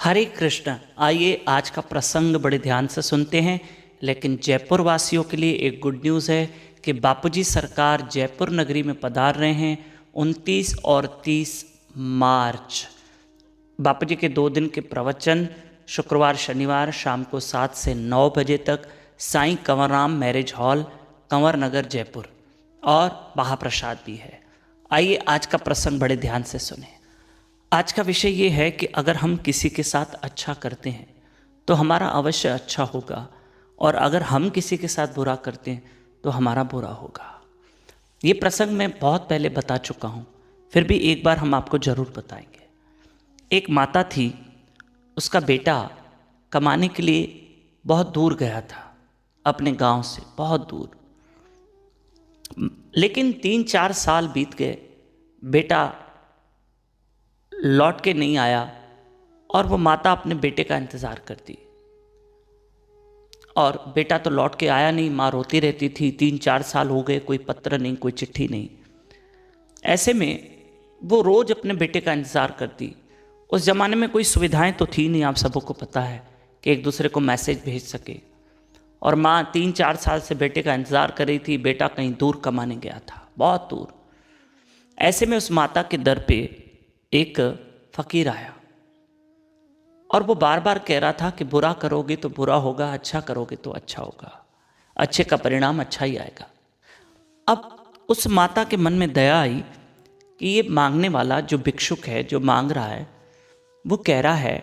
हरे कृष्ण। आइए आज का प्रसंग बड़े ध्यान से सुनते हैं। लेकिन जयपुर वासियों के लिए एक गुड न्यूज़ है कि बापूजी सरकार जयपुर नगरी में पधार रहे हैं 29 और 30 मार्च। बापूजी के 2 दिन के प्रवचन शुक्रवार शनिवार शाम को 7 से 9 बजे तक साईं कंवरराम मैरिज हॉल, कंवर नगर, जयपुर, और महाप्रसाद भी है। आइए आज का प्रसंग बड़े ध्यान से सुने। आज का विषय ये है कि अगर हम किसी के साथ अच्छा करते हैं तो हमारा अवश्य अच्छा होगा, और अगर हम किसी के साथ बुरा करते हैं तो हमारा बुरा होगा। ये प्रसंग मैं बहुत पहले बता चुका हूँ, फिर भी एक बार हम आपको ज़रूर बताएंगे। एक माता थी, उसका बेटा कमाने के लिए बहुत दूर गया था, अपने गांव से बहुत दूर। लेकिन 3-4 साल बीत गए, बेटा लौट के नहीं आया, और वो माता अपने बेटे का इंतज़ार करती, और बेटा तो लौट के आया नहीं। माँ रोती रहती थी, 3-4 साल हो गए, कोई पत्र नहीं, कोई चिट्ठी नहीं। ऐसे में वो रोज़ अपने बेटे का इंतज़ार करती। उस ज़माने में कोई सुविधाएं तो थी नहीं, आप सबको पता है, कि एक दूसरे को मैसेज भेज सके। और माँ 3-4 साल से बेटे का इंतज़ार कर रही थी। बेटा कहीं दूर कमाने गया था, बहुत दूर। ऐसे में उस माता के दर पे एक फ़कीर आया, और वो बार बार कह रहा था कि बुरा करोगे तो बुरा होगा, अच्छा करोगे तो अच्छा होगा, अच्छे का परिणाम अच्छा ही आएगा। अब उस माता के मन में दया आई कि ये मांगने वाला जो भिक्षुक है, जो मांग रहा है, वो कह रहा है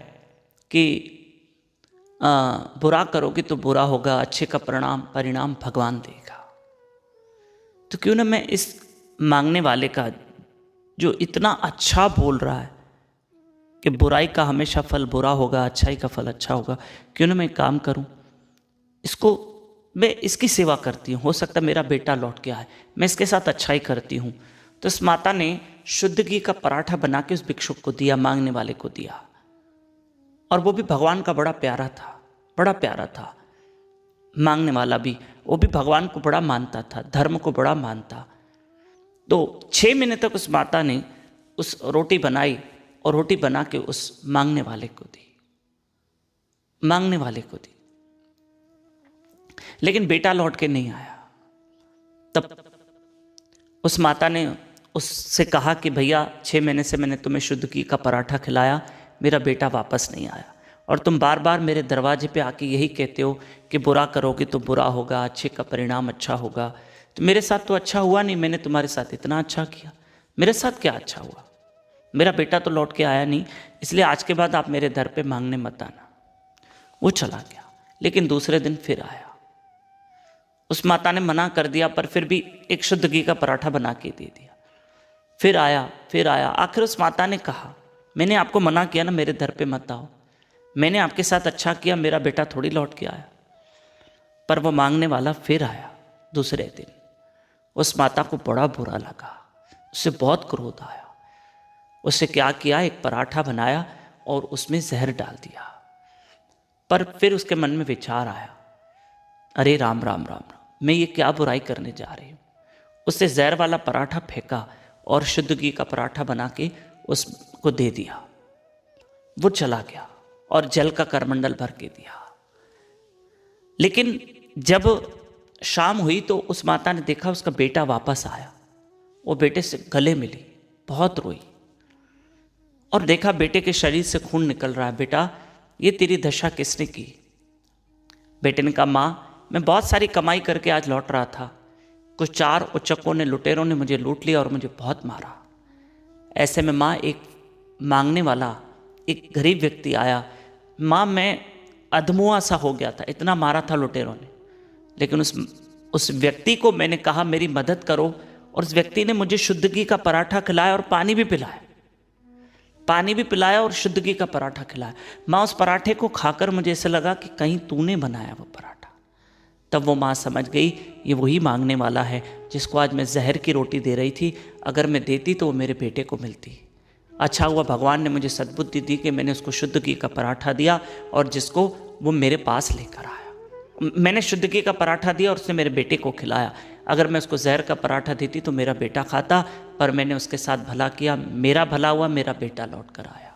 कि बुरा करोगे तो बुरा होगा, अच्छे का परिणाम भगवान देगा। तो क्यों ना मैं इस मांगने वाले का, जो इतना अच्छा बोल रहा है कि बुराई का हमेशा फल बुरा होगा, अच्छाई का फल अच्छा होगा, क्यों ना मैं काम करूं, इसको मैं इसकी सेवा करती हूँ, हो सकता है मेरा बेटा लौट के आए, मैं इसके साथ अच्छाई करती हूँ। तो इस माता ने शुद्ध घी का पराठा बना के उस भिक्षुक को दिया, मांगने वाले को दिया। और वो भी भगवान का बड़ा प्यारा था, बड़ा प्यारा था। मांगने वाला भी, वो भी भगवान को बड़ा मानता था, धर्म को बड़ा मानता। तो 6 महीने तक उस माता ने उस रोटी बनाई, और रोटी बना के उस मांगने वाले को दी, मांगने वाले को दी। लेकिन बेटा लौट के नहीं आया। तब उस माता ने उससे कहा कि भैया 6 महीने से मैंने तुम्हें शुद्ध घी का पराठा खिलाया, मेरा बेटा वापस नहीं आया, और तुम बार बार मेरे दरवाजे पे आके यही कहते हो कि बुरा करोगे तो बुरा होगा, अच्छे का परिणाम अच्छा होगा। तो मेरे साथ तो अच्छा हुआ नहीं, मैंने तुम्हारे साथ इतना अच्छा किया, मेरे साथ क्या अच्छा हुआ? मेरा बेटा तो लौट के आया नहीं, इसलिए आज के बाद आप मेरे दर पे मांगने मत आना। वो चला गया। लेकिन दूसरे दिन फिर आया। उस माता ने मना कर दिया, पर फिर भी एक शुद्ध घी का पराठा बना के दे दिया। फिर आया। आखिर उस माता ने कहा, मैंने आपको मना किया ना, मेरे दर पे मत आओ, मैंने आपके साथ अच्छा किया, मेरा बेटा थोड़ी लौट के आया। पर वो मांगने वाला फिर आया दूसरे दिन। उस माता को बड़ा बुरा लगा, उससे बहुत क्रोध आया। उससे क्या किया, एक पराठा बनाया और उसमें जहर डाल दिया। पर फिर उसके मन में विचार आया, अरे राम राम राम राम, मैं ये क्या बुराई करने जा रही हूँ। उससे जहर वाला पराठा फेंका और शुद्ध घी का पराठा बना के उसको दे दिया। वो चला गया और जल का करमंडल भर के दिया। लेकिन जब शाम हुई तो उस माता ने देखा उसका बेटा वापस आया। वो बेटे से गले मिली, बहुत रोई, और देखा बेटे के शरीर से खून निकल रहा है। बेटा, ये तेरी दशा किसने की? बेटे ने कहा, माँ, मैं बहुत सारी कमाई करके आज लौट रहा था, कुछ 4 उचक्कों ने, लुटेरों ने मुझे लूट लिया और मुझे बहुत मारा। ऐसे में माँ, एक मांगने वाला, एक गरीब व्यक्ति आया। माँ, मैं अधमुआ सा हो गया था, इतना मारा था लुटेरों ने। लेकिन उस व्यक्ति को मैंने कहा मेरी मदद करो, और उस व्यक्ति ने मुझे शुद्ध घी का पराठा खिलाया और पानी भी पिलाया और शुद्ध घी का पराठा खिलाया। माँ, उस पराठे को खाकर मुझे ऐसा लगा कि कहीं तूने बनाया वो पराठा। तब वो माँ समझ गई, ये वही मांगने वाला है जिसको आज मैं जहर की रोटी दे रही थी। अगर मैं देती तो वो मेरे बेटे को मिलती। अच्छा हुआ भगवान ने मुझे सद्बुद्धि दी कि मैंने उसको शुद्ध घी का पराठा दिया, और जिसको वो मेरे पास लेकर आया। मैंने शुद्ध घी का पराठा दिया और उसने मेरे बेटे को खिलाया। अगर मैं उसको जहर का पराठा देती तो मेरा बेटा खाता, पर मैंने उसके साथ भला किया, मेरा भला हुआ, मेरा बेटा लौट कर आया।